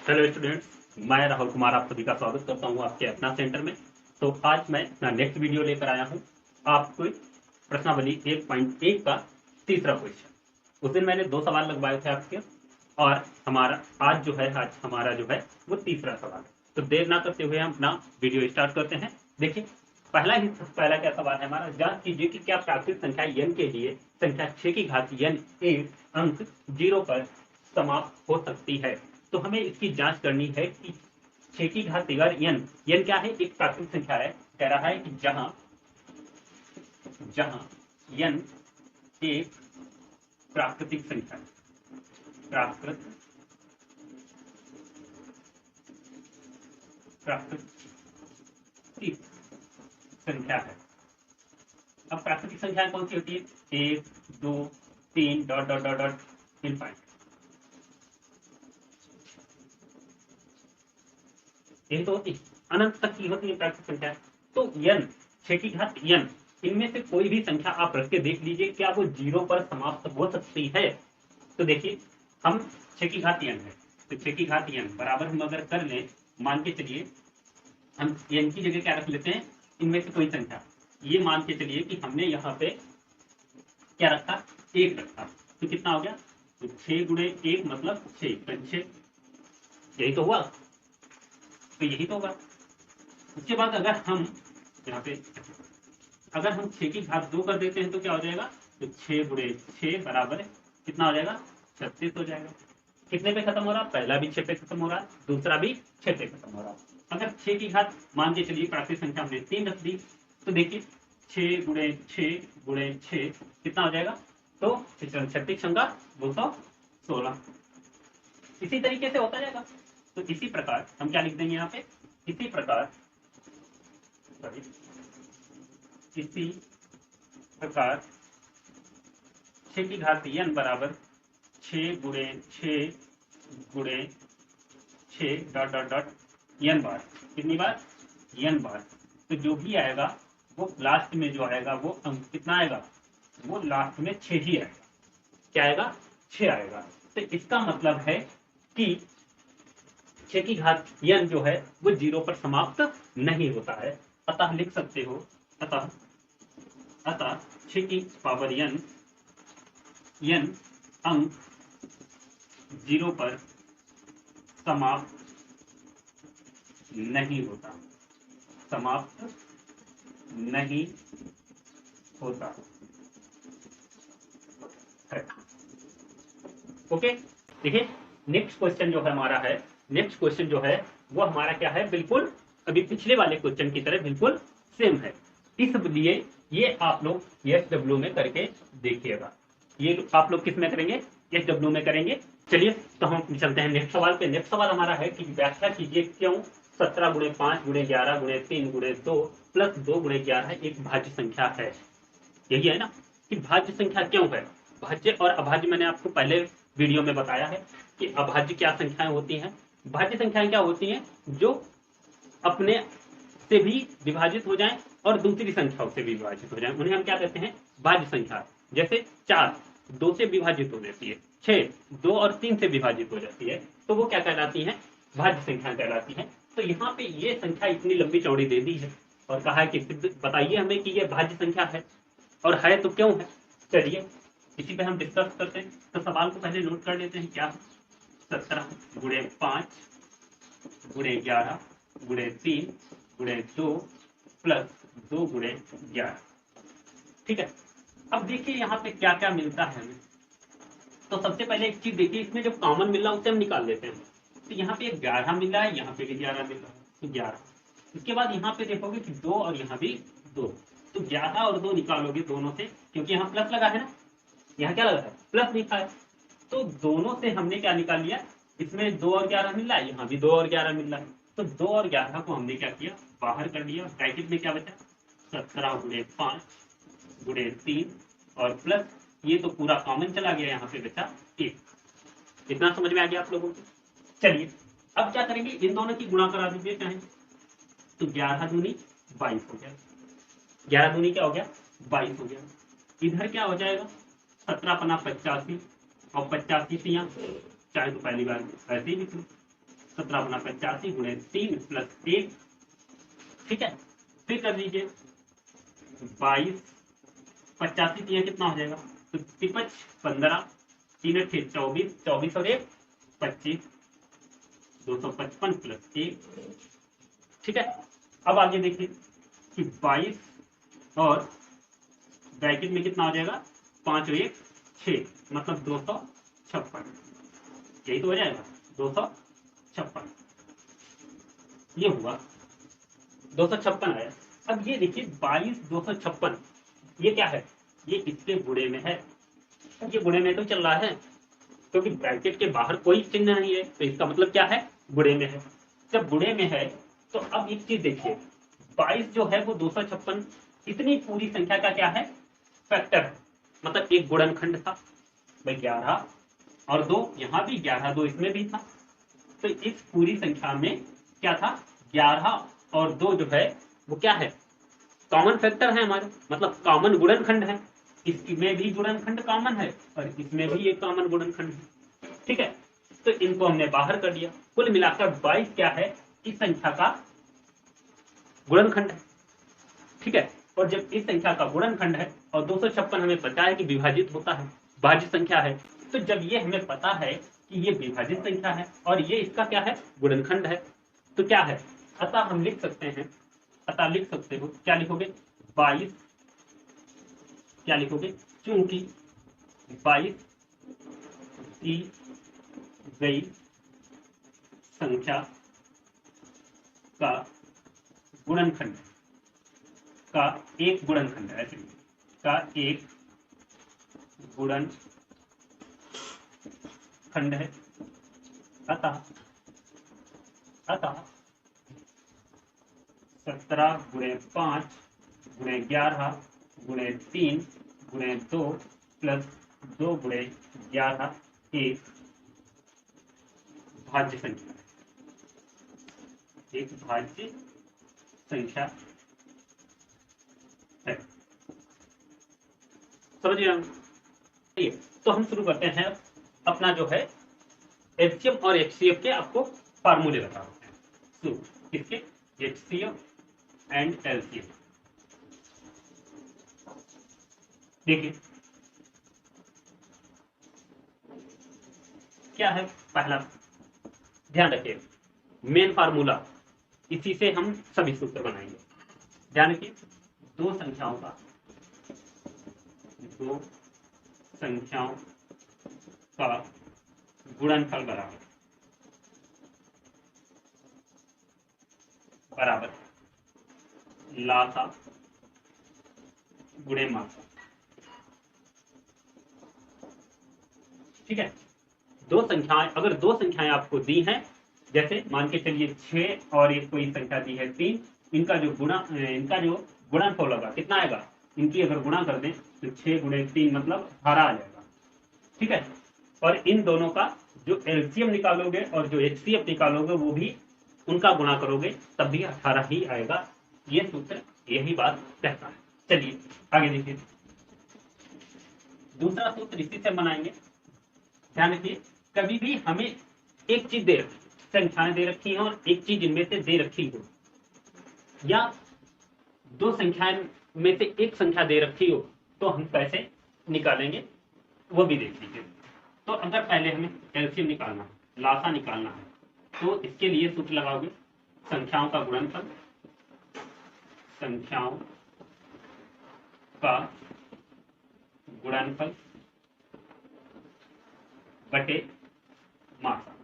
Hello students, मैं राहुल कुमार आप सभी का स्वागत करता हूं आपके अपना सेंटर में। तो आज मैं अपना नेक्स्ट वीडियो लेकर आया हूं आपको प्रश्नावली 1.1 का तीसरा क्वेश्चन। उस दिन मैंने 2 सवाल लगवाए थे आपके और आज हमारा जो है वो तीसरा सवाल है। तो देर ना करते हुए हम अपना वीडियो स्टार्ट करते हैं। देखिए, पहला क्या सवाल है हमारा, जांच कीजिए कि क्या प्राकृतिक संख्या n के लिए संख्या 6 की घात n एक अंक 0 पर समाप्त हो सकती है। तो हमें इसकी जांच करनी है कि 6 की घात n क्या है, एक प्राकृतिक संख्या है। कह रहा है कि जहां n एक प्राकृतिक संख्या प्राकृतिक संख्या है। अब प्राकृतिक संख्या कौन सी होती है? 1 2 3 dot dot dot dot in point, यही तो होती है, अनंत तक की होती है प्राकृतिक संख्या। तो n 6 की घात n इनमें से कोई भी संख्या आप रख के देख लीजिए क्या वो 0 पर समाप्त हो सकती है। तो देखिए, हम 6 की घात n है, तो 6 की घात n बराबर हम अगर कर लें, मान के चलिए हम n की जगह क्या रख लेते हैं, इनमें से कोई संख्या। ये मान के चलिए कि हमने यहाँ पे क्या रखा, 1 रखा, तो कितना हो गया? तो 6 गुणे 1 मतलब 6, यही तो हुआ। तो यही तो होगा। उसके बाद अगर हम यहाँ पे 6 की घात 2 कर देते हैं तो क्या हो जाएगा? तो 6 गुणे 6 बराबर कितना हो जाएगा? 36 हो जाएगा। कितने पे खत्म हो रहा? पहला भी 6 पे खत्म हो रहा है, दूसरा भी 6 पे खत्म हो रहा है। अगर 6 की घात मान के चलिए प्राकृतिक संख्या हमने 3 रख दी, तो देखिए 6 गुणे 6 गुणे 6 कितना हो जाएगा? तो 36 संगा 216। इसी तरीके से होता जाएगा। तो इसी प्रकार हम क्या लिख देंगे यहाँ पे, इसी प्रकार 6 की घात n बराबर 6 गुणे 6 गुणे 6 डॉट डॉट डॉट n बार। कितनी बार? n बार। तो जो भी आएगा वो लास्ट में जो आएगा वो अंक कितना आएगा? वो लास्ट में 6 ही आएगा। क्या आएगा? 6 आएगा। तो इसका मतलब है कि 6 की घात n जो है वो 0 पर समाप्त नहीं होता है। अतः लिख सकते हो, अतः 6 की पावर n अंक 0 पर समाप्त नहीं होता, है। ओके, देखिए नेक्स्ट क्वेश्चन जो है हमारा है, नेक्स्ट क्वेश्चन जो है वो हमारा क्या है, बिल्कुल अभी पिछले वाले क्वेश्चन की तरह बिल्कुल सेम है। इसलिए ये आप लोग SW में करके देखिएगा। ये आप लोग किस में करेंगे? SW में करेंगे। चलिए तो हम चलते हैं नेक्स्ट सवाल पे। नेक्स्ट सवाल हमारा है कि व्याख्या कीजिए क्यों 17 गुणे 5 गुणे 11 गुणे 3 गुणे 2 प्लस 2 गुणे 11 एक भाज्य संख्या है। यही है ना कि भाज्य संख्या क्यों है। भाज्य और अभाज्य मैंने आपको पहले वीडियो में बताया है कि अभाज्य क्या संख्याएं होती हैं, भाज्य संख्याएं क्या होती हैं, जो अपने से भी विभाजित हो जाएं और दूसरी संख्याओं से भी विभाजित हो जाएं, उन्हें हम क्या कहते हैं? भाज्य संख्या। जैसे 4 2 से विभाजित हो जाती है, 6 2 और 3 से विभाजित हो जाती है, तो वो क्या कहलाती है? भाज्य संख्या कहलाती है। तो यहाँ पे ये संख्या इतनी लंबी चौड़ी दे दी है और कहा है कि बताइए हमें कि ये भाज्य संख्या है, और है तो क्यों है। चलिए इसी पे हम डिस्कस करते हैं। तो सवाल को पहले नोट कर लेते हैं। क्या? 17 गुणे 5 गुणे 11 गुणे 3 गुणे 2 प्लस 2 गुणे 11। ठीक है। अब देखिए यहाँ पे क्या क्या मिलता है हमें। तो सबसे पहले एक चीज देखिए, इसमें जो कॉमन मिल रहा है उसे हम निकाल लेते हैं। तो यहाँ पे 11 मिल रहा है, यहाँ पे भी 11 मिल रहा है, तो 11। इसके बाद यहाँ पे देखोगे कि 2 और यहाँ भी 2, तो 11 और 2 निकालोगे दोनों से, क्योंकि यहाँ प्लस लगा है ना, यहाँ क्या लगा है? प्लस लिखा है। तो दोनों से हमने क्या निकाल लिया, इसमें 2 और 11 मिल रहा है, यहाँ भी 2 और 11 मिल रहा है। तो 2 और 11 को हमने क्या किया, बाहर कर लिया। ब्रैकेट में क्या बचा? 17 गुणे 5 गुणे 3 और प्लस ये तो पूरा कॉमन चला गया, यहाँ पे बचा 1। इतना समझ में आ गया आप लोगों को? चलिए अब क्या करेंगे, इन दोनों की गुणा करा दीजिए चाहे। तो 11 दूनी 22 हो गया, 11 दूनी क्या हो गया? 22 हो गया। इधर क्या हो जाएगा? 17 पना 85 और 85 चाहे तो पहली बार ऐसे ही लिख लो, 17 गुना 85 गुणे 3 प्लस 1, ठीक है। फिर कर लीजिए 22, 85 दिया कितना हो जाएगा, तो 15, 3 8 24, 24 और 1 25, 255 प्लस 1, ठीक है। अब आगे देखिए कि 22 और ब्रैकेट में कितना हो जाएगा, 5 और 1 6, मतलब 256, यही तो हो जाएगा 256, ये हुआ 256 आया। अब ये देखिए 22 256, ये क्या है, ये इसके गुणे में है। अब ये गुणे में तो चल रहा है क्योंकि ब्रैकेट के बाहर कोई चिन्ह नहीं है, तो इसका मतलब क्या है, गुणे में है। जब गुणे में है तो अब एक चीज देखिए, 22 जो है वो 256 इतनी पूरी संख्या का क्या है, फैक्टर है, मतलब एक गुणनखंड था भाई 11 और 2, यहाँ भी 11 2 इसमें भी था, तो इस पूरी संख्या में क्या था, 11 और 2 जो है वो क्या है, कॉमन फैक्टर है हमारे, मतलब कॉमन गुणनखंड है। इसमें भी गुणनखंड कॉमन है और इसमें भी एक कॉमन गुणनखंड है, ठीक है। तो इनको हमने बाहर कर दिया, कुल मिलाकर 22 क्या है, इस संख्या का गुणनखंड है, ठीक है। और जब इस संख्या का गुणनखंड है और 256 हमें पता है कि विभाजित होता है, भाज्य संख्या है, तो जब ये हमें पता है कि ये विभाजित संख्या है और ये इसका क्या है, गुणनखंड है, तो क्या है, अतः हम लिख सकते हैं, अतः लिख सकते हो, क्या लिखोगे, 22, क्या लिखोगे, चूंकि 22 दी गई संख्या का गुणनखंड का एक गुणनखंड है, ऐसे का एक गुणनखंड है, अतः 17 गुणे 5 गुणे 11 गुणे 3 गुणे 2 प्लस 2 गुणे 11 एक भाज्य संख्या है, एक भाज्य संख्या है, समझिए। तो हम शुरू करते हैं अपना जो है एचसीएफ और एचसीएफ के आपको फार्मूले बता रहे हैं। शुरू किसके, एचसीएफ एंड एलसीएफ। देखिए क्या है, पहला ध्यान रखिए मेन फार्मूला, इसी से हम सभी सूत्र बनाएंगे। ध्यान रखिए दो संख्याओं का गुणनफल बराबर लासा गुणे मासा, ठीक है। दो संख्याएं, अगर दो संख्याएं आपको दी हैं, जैसे मान के चलिए 6 और एक कोई संख्या दी है 3, इनका जो गुणनफल होगा कितना आएगा, इनकी अगर गुणा कर दें तो 6 गुणे 3 मतलब 18 आ जाएगा, ठीक है। और इन दोनों का जो एलसीएम निकालोगे और जो एचसीएफ निकालोगे वो भी उनका गुणा करोगे तब भी 18 ही आएगा, ये सूत्र यही बात कहता है। चलिए आगे देखिए, दूसरा सूत्र इसी से बनाएंगे। ध्यान रखिए कभी भी हमें एक चीज दे रखी, संख्याएं दे रखी हैं और एक चीज इनमें से दे रखी हो, या दो संख्याएं में से एक संख्या दे रखी हो, तो हम कैसे निकालेंगे वो भी देख लीजिए। तो अगर पहले हमें एलसीएम निकालना है, लासा निकालना है, तो इसके लिए सूत्र लगाओगे संख्याओं का गुणनफल, संख्याओं का गुणनफल बटे मासा।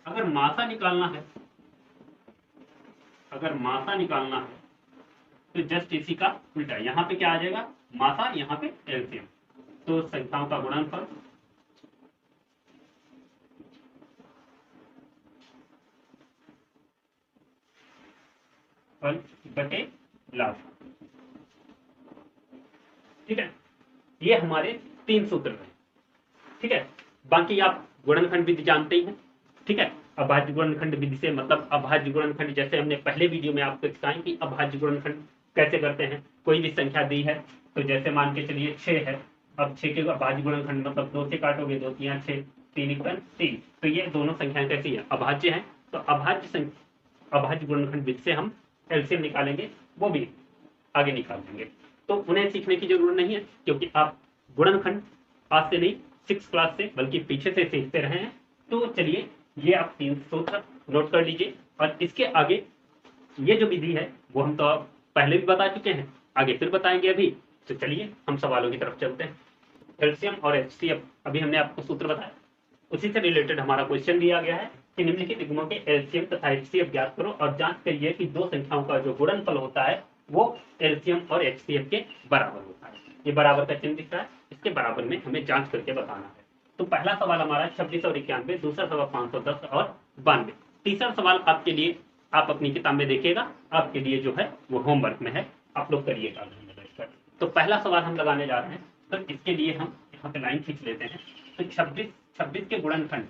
अगर मासा निकालना है, तो जस्ट इसी का उल्टा, यहाँ पे क्या आ जाएगा, मासा, यहाँ पे एलसीएम, तो संख्याओं का गुणनफल बटे लासा, ठीक है। ये हमारे 3 सूत्र हैं, ठीक है। बाकी आप गुणनखंड विधि जानते ही हैं, ठीक है। अभाज्य गुणनखंड विधि से मतलब अभाज्य गुणनखंड, जैसे हमने पहले वीडियो में आपको सिखाया कि अभाज्य गुणनखंड कैसे करते हैं। कोई भी संख्या दी है, तो जैसे मान के चलिए 6 है, अब 6 के अभाज्य गुणनखंड मतलब 2 से काटोगे 2 3 6, 3 इक्कन 3। तो ये दोनों संख्याएं कैसी है, अभाज्य हैं। तो अभाज्य गुणनखंड विधि से हम एलसीएम निकालेंगे, वो भी आगे निकाल देंगे। तो उन्हें सीखने की जरूरत नहीं है, क्योंकि आप गुणनखंड आज से नहीं 6 क्लास से बल्कि पीछे से सीखते रहे हैं। तो चलिए ये आप 3 सूत्र नोट कर लीजिए, और इसके आगे ये जो विधि है वो हम तो पहले भी बता चुके हैं, आगे फिर बताएंगे अभी। तो चलिए हम सवालों की तरफ चलते हैं। एलसीएम और एचसीएफ अभी हमने आपको सूत्र बताया, उसी से रिलेटेड हमारा क्वेश्चन दिया गया है कि निम्नलिखित निगमों के एलसीएम तथा एचसीएफ ज्ञात करो और जांच करिए कि दो संख्याओं का जो गुणनफल होता है वो एलसीएम और एचसीएफ के बराबर होता है। ये बराबर का चिन्ह दिख रहा है, इसके बराबर में हमें जांच करके बताना है। तो पहला सवाल हमारा 26 और 91, दूसरा सवाल 510 और 92। तीसरा सवाल आपके लिए आप अपनी किताब में देखिएगा, आपके लिए जो है वो होमवर्क में है, आप लोग करिएगा। तो पहला सवाल हम लगाने जा रहे हैं, तो इसके लिए हम यहाँ पे लाइन खींच लेते हैं। तो 26 के गुणनखंड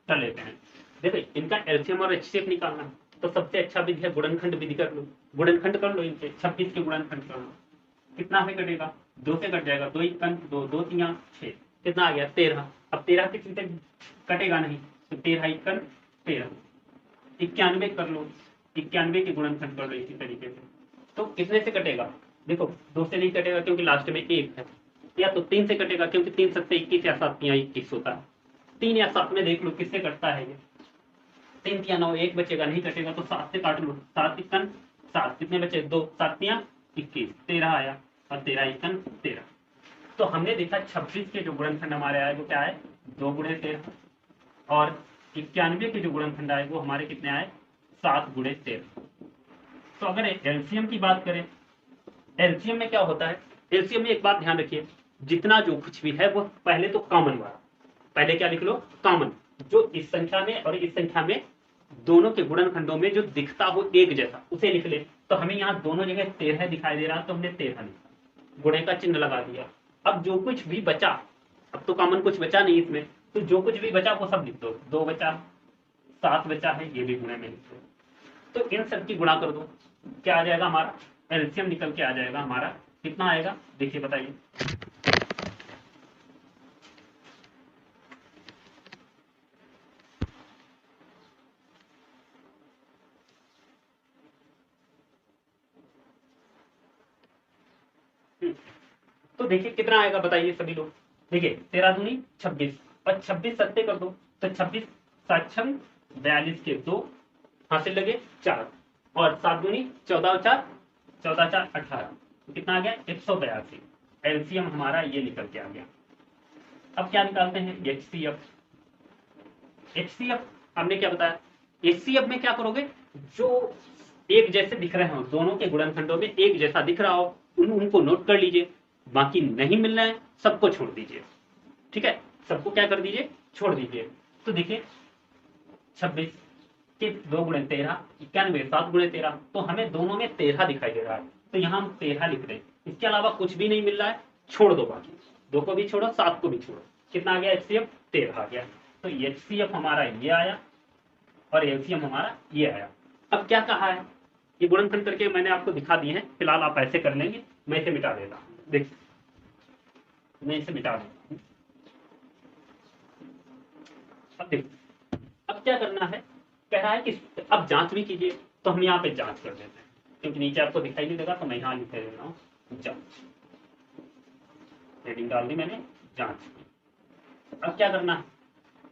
कर लेते हैं। देखो इनका एलसीएम और एचसीएफ निकालना है, तो सबसे अच्छा विधि है गुणनखंड विधि कर लो, गुणनखंड कर लो इनके। 26 के गुणनखंड कर लो, कितना से कटेगा, 2 से कट जाएगा, 2 इक्कन 2, 2 3 6, कितना आ गया 13। अब 13 किसी से कटेगा नहीं, तो 13 इक्कन 13। 91 कर लो, 91 के गुणनखंड कर लो इसी तरीके से। तो कितने से कटेगा, देखो 2 से नहीं कटेगा क्योंकि लास्ट में 1 है, या तो 3 से कटेगा क्योंकि 3 7 21 या 7 21 होता है। 3 या 7 में देख लो किससे कटता है ये, 3 या 9, 1 बचेगा, नहीं कटेगा तो 7 से काट लो, 7 इक्कन 7, कितने बचे 2, 7 या 21, 13 आया, और 13 इक्कन 13। तो हमने देखा 26 के जो गुणनखंड हमारे आए वो क्या है, 2 गुणे 13, और 91 के जो गुणनखंड आए वो हमारे कितने आए, 7 गुणे 13। तो अगर एलसीएम की बात करें, एलसीएम में क्या होता है, एलसीएम में एक बात ध्यान रखिए, जितना जो कुछ भी है वो पहले तो कॉमन वाला, पहले क्या लिख लो, कॉमन, जो इस संख्या में और इस संख्या में दोनों के गुणनखंडों में जो दिखता हो एक जैसा उसे लिख ले। तो हमें यहाँ दोनों जगह 13 दिखाई दे रहा, तो हमने 13 लिखा, गुणे का चिन्ह लगा दिया। अब जो कुछ भी बचा, अब तो कॉमन कुछ बचा नहीं इसमें, तो जो कुछ भी बचा वो सब लिख दो, 2 बचा, 7 बचा है, ये भी गुणे में लिख दो। तो इन सब की गुणा कर दो, क्या आ जाएगा हमारा, एलसीएम निकल के आ जाएगा हमारा, कितना आएगा देखिए बताइए। तो देखिए कितना आएगा बताइए सभी लोग, देखिए 13 दूनी 26, और 26 सत्ते कर दो, तो 26 7 42 के 2 हासिल लगे 4, और 7 दूनी 14 और 4 14 4 18, कितना आ गया 182। एलसीएम हमारा ये निकल के आ गया। अब क्या निकालते हैं, एचसीएफ। एचसीएफ हमने क्या बताया, एचसीएफ में क्या करोगे, जो एक जैसे दिख रहे हो, दोनों के गुणनखंडों में एक जैसा दिख रहा हो उनको नोट कर लीजिए, बाकी नहीं मिलना है सबको छोड़ दीजिए, ठीक है, सबको क्या कर दीजिए, छोड़ दीजिए। तो देखिए 26 के 2 गुणे 13, 91 7 गुणे 13, तो हमें दोनों में 13 दिखाई दे रहा है, तो यहाँ हम 13 लिख रहे हैं, इसके अलावा कुछ भी नहीं मिल रहा है, छोड़ दो, बाकी 2 को भी छोड़ो 7 को भी छोड़ो, कितना आ गया एचसीएफ 13 आ गया। तो एचसीएफ हमारा ये आया और एलसीएम हमारा ये आया। अब क्या कहा है, ये गुणनखंड करके मैंने आपको दिखा दिए हैं, फिलहाल आप ऐसे कर लेंगे, मैं इसे मिटा देता हूँ, देखिए मैं इसे मिटा देता हूँ। अब देखो अब क्या करना है, कह रहा है कि अब जांच भी कीजिए, तो हम यहाँ पे जांच कर देते हैं, क्योंकि नीचे आपको दिखाई नहीं देगा, तो मैं यहाँ लिख दे रहा हूँ जांच, हेडिंग डाल दी मैंने, जांच। अब क्या करना है,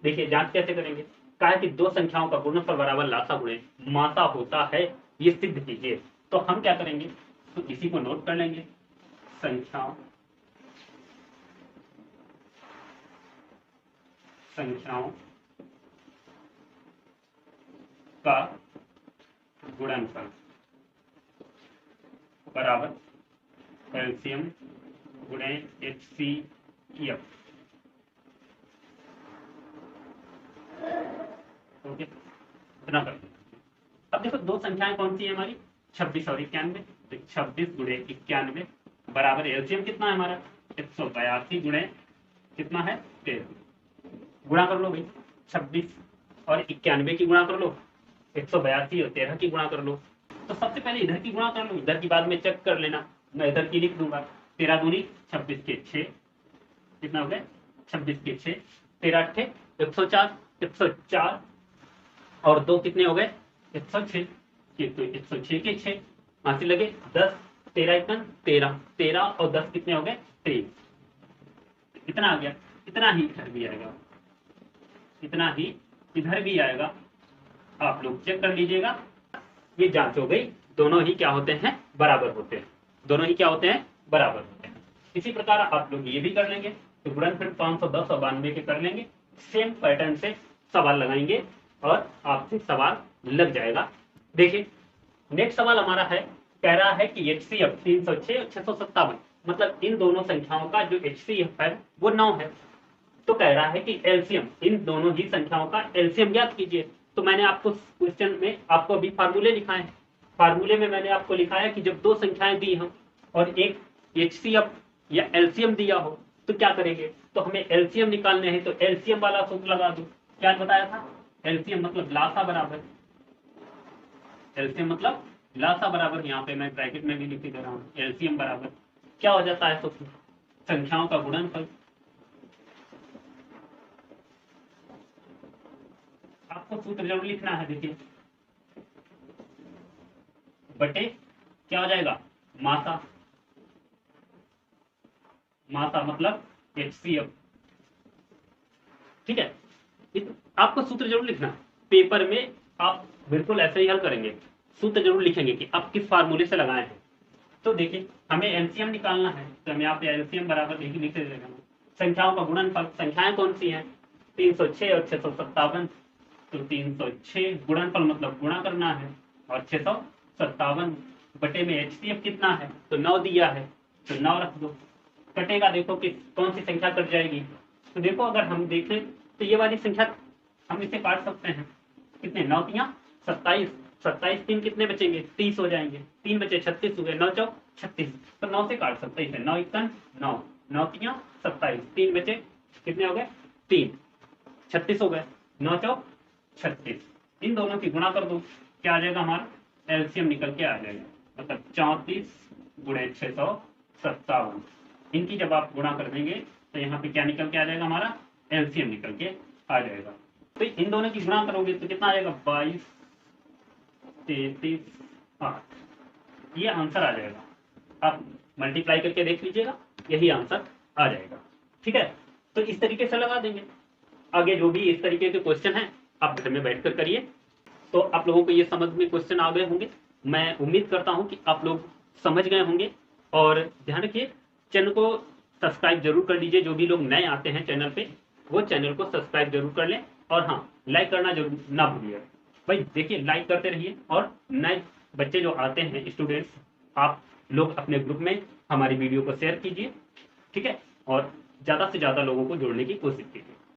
देखिए जांच कैसे करेंगे, कहा है कि दो संख्याओं का गुणनफल बराबर लासा गुणे मासा होता है, ये सिद्ध कीजिए। तो हम क्या करेंगे, तो इसी को नोट कर लेंगे, संख्याओं का गुणनफल बराबर एलसीएम गुणे एचसीएफ। ओके, इतना कर दो। अब देखो दो संख्याएं कौन सी है हमारी, 26 और 91, तो 26 गुणे 91 बराबर एलसीएम कितना है हमारा 182 गुणे कितना है 13, गुणा कर लो भाई, 26 और 91 की गुणा कर लो, 182 और 13 की गुणा कर लो। तो सबसे पहले इधर की गुणा कर लो, इधर की बाद में चेक कर लेना, मैं इधर की लिख दूंगा, 13 दूनी 26 के 6, कितना हो गया 26 के 6, 13 अट्ठे 104, 104 और 2 कितने हो गए? 106। तो 106 के 6 हाथ से लगे 10, 13 एकन 13, 13 और 10 कितने हो गए? 23। कितना आ गया? इतना ही इधर भी आएगा, इतना ही इधर भी आएगा। आप लोग चेक कर लीजिएगा। ये जांच हो गई, दोनों ही क्या होते हैं? बराबर होते हैं। दोनों ही क्या होते हैं? बराबर होते हैं। इसी प्रकार आप लोग ये भी कर लेंगे, तो गुणनफल 510 और 92 के कर लेंगे। सेम पैटर्न से सवाल लगाएंगे और आपसे सवाल लग जाएगा। देखिए नेक्स्ट सवाल हमारा है, कह रहा है कि HCF 306 और 657, मतलब इन दोनों संख्याओं का जो HCF है वो 9 है। तो कह रहा है कि एलसीएम, इन दोनों ही संख्याओं का एलसीएम ज्ञात कीजिए। तो मैंने आपको क्वेश्चन में आपको अभी फार्मूले लिखाए हैं। फार्मूले में मैंने आपको लिखा है कि जब दो संख्याएं दी हो और एक HCF या एलसीएम दिया हो तो क्या करेंगे? तो हमें एलसीएम निकालने हैं, तो एलसीएम वाला सूत्र लगा दो। क्या बताया था? एलसीएम मतलब लासा बराबर, एलसीएम मतलब लासा बराबर, यहाँ पे मैं ब्रैकेट में भी लिख दे रहा हूँ, एलसीएम बराबर क्या हो जाता है? सूत्र संख्याओं का गुणनफल। आपको सूत्र जरूर लिखना है। देखिए बटे क्या हो जाएगा? मासा, मासा मतलब HCF। ठीक है, आपको सूत्र जरूर लिखना। पेपर में आप बिल्कुल ऐसे ही हल करेंगे, सूत्र जरूर लिखेंगे कि आप किस फार्मूले से लगाए हैं। तो देखिए हमें एलसीएम निकालना है, तो हम यहाँ पे एलसीएम बराबर लिख देगा संख्याओं का गुणनफल। संख्याएं कौन सी हैं? 306 और 657। तो 306 गुणनफल मतलब गुणा करना है, और 657 बटे में HCF कितना है? तो 9 दिया है, तो 9 रख दो। कटेगा, देखो कि कौन सी संख्या कट जाएगी। तो देखो अगर हम देखें तो ये वाली संख्या हम इसे काट सकते हैं। कितने? 9 तिया 27, 27 3 कितने बचेंगे? 30 हो जाएंगे। 3 बचे 36 हो गए, 9 चौक 36, तो 9 से काट सकते हैं। 9 एकन 9, 9 तिया 27, 3 बचे कितने हो गए? 3, 36 हो गए, 9 चौक 36। इन दोनों की गुणा कर दो, क्या आ जाएगा? हमारा एलसीएम निकल के आ जाएगा, मतलब 34 गुणे 657। इनकी जब आप गुणा कर देंगे तो यहाँ पे क्या निकल के आ जाएगा? हमारा एलसीएम निकल के आ जाएगा। तो इन दोनों की गुणा करोगे तो कितना आ जाएगा? 22, 33, 8। ये आंसर आ जाएगा। आप मल्टीप्लाई करके देख लीजिएगा, यही आंसर आ जाएगा। ठीक है, तो इस तरीके से लगा देंगे। आगे जो भी इस तरीके के क्वेश्चन हैं आप घर में बैठकर करिए। तो आप लोगों को ये समझ में क्वेश्चन आ गए होंगे। मैं उम्मीद करता हूं कि आप लोग समझ गए होंगे। और ध्यान रखिए, चैनल को सब्सक्राइब जरूर कर लीजिए। जो भी लोग नए आते हैं चैनल पे, वो चैनल को सब्सक्राइब जरूर कर लें। और हाँ, लाइक करना जरूर ना भूलिएगा भाई। देखिए लाइक करते रहिए, और नए बच्चे जो आते हैं, स्टूडेंट्स, आप लोग अपने ग्रुप में हमारी वीडियो को शेयर कीजिए। ठीक है, और ज़्यादा से ज़्यादा लोगों को जोड़ने की कोशिश कीजिए।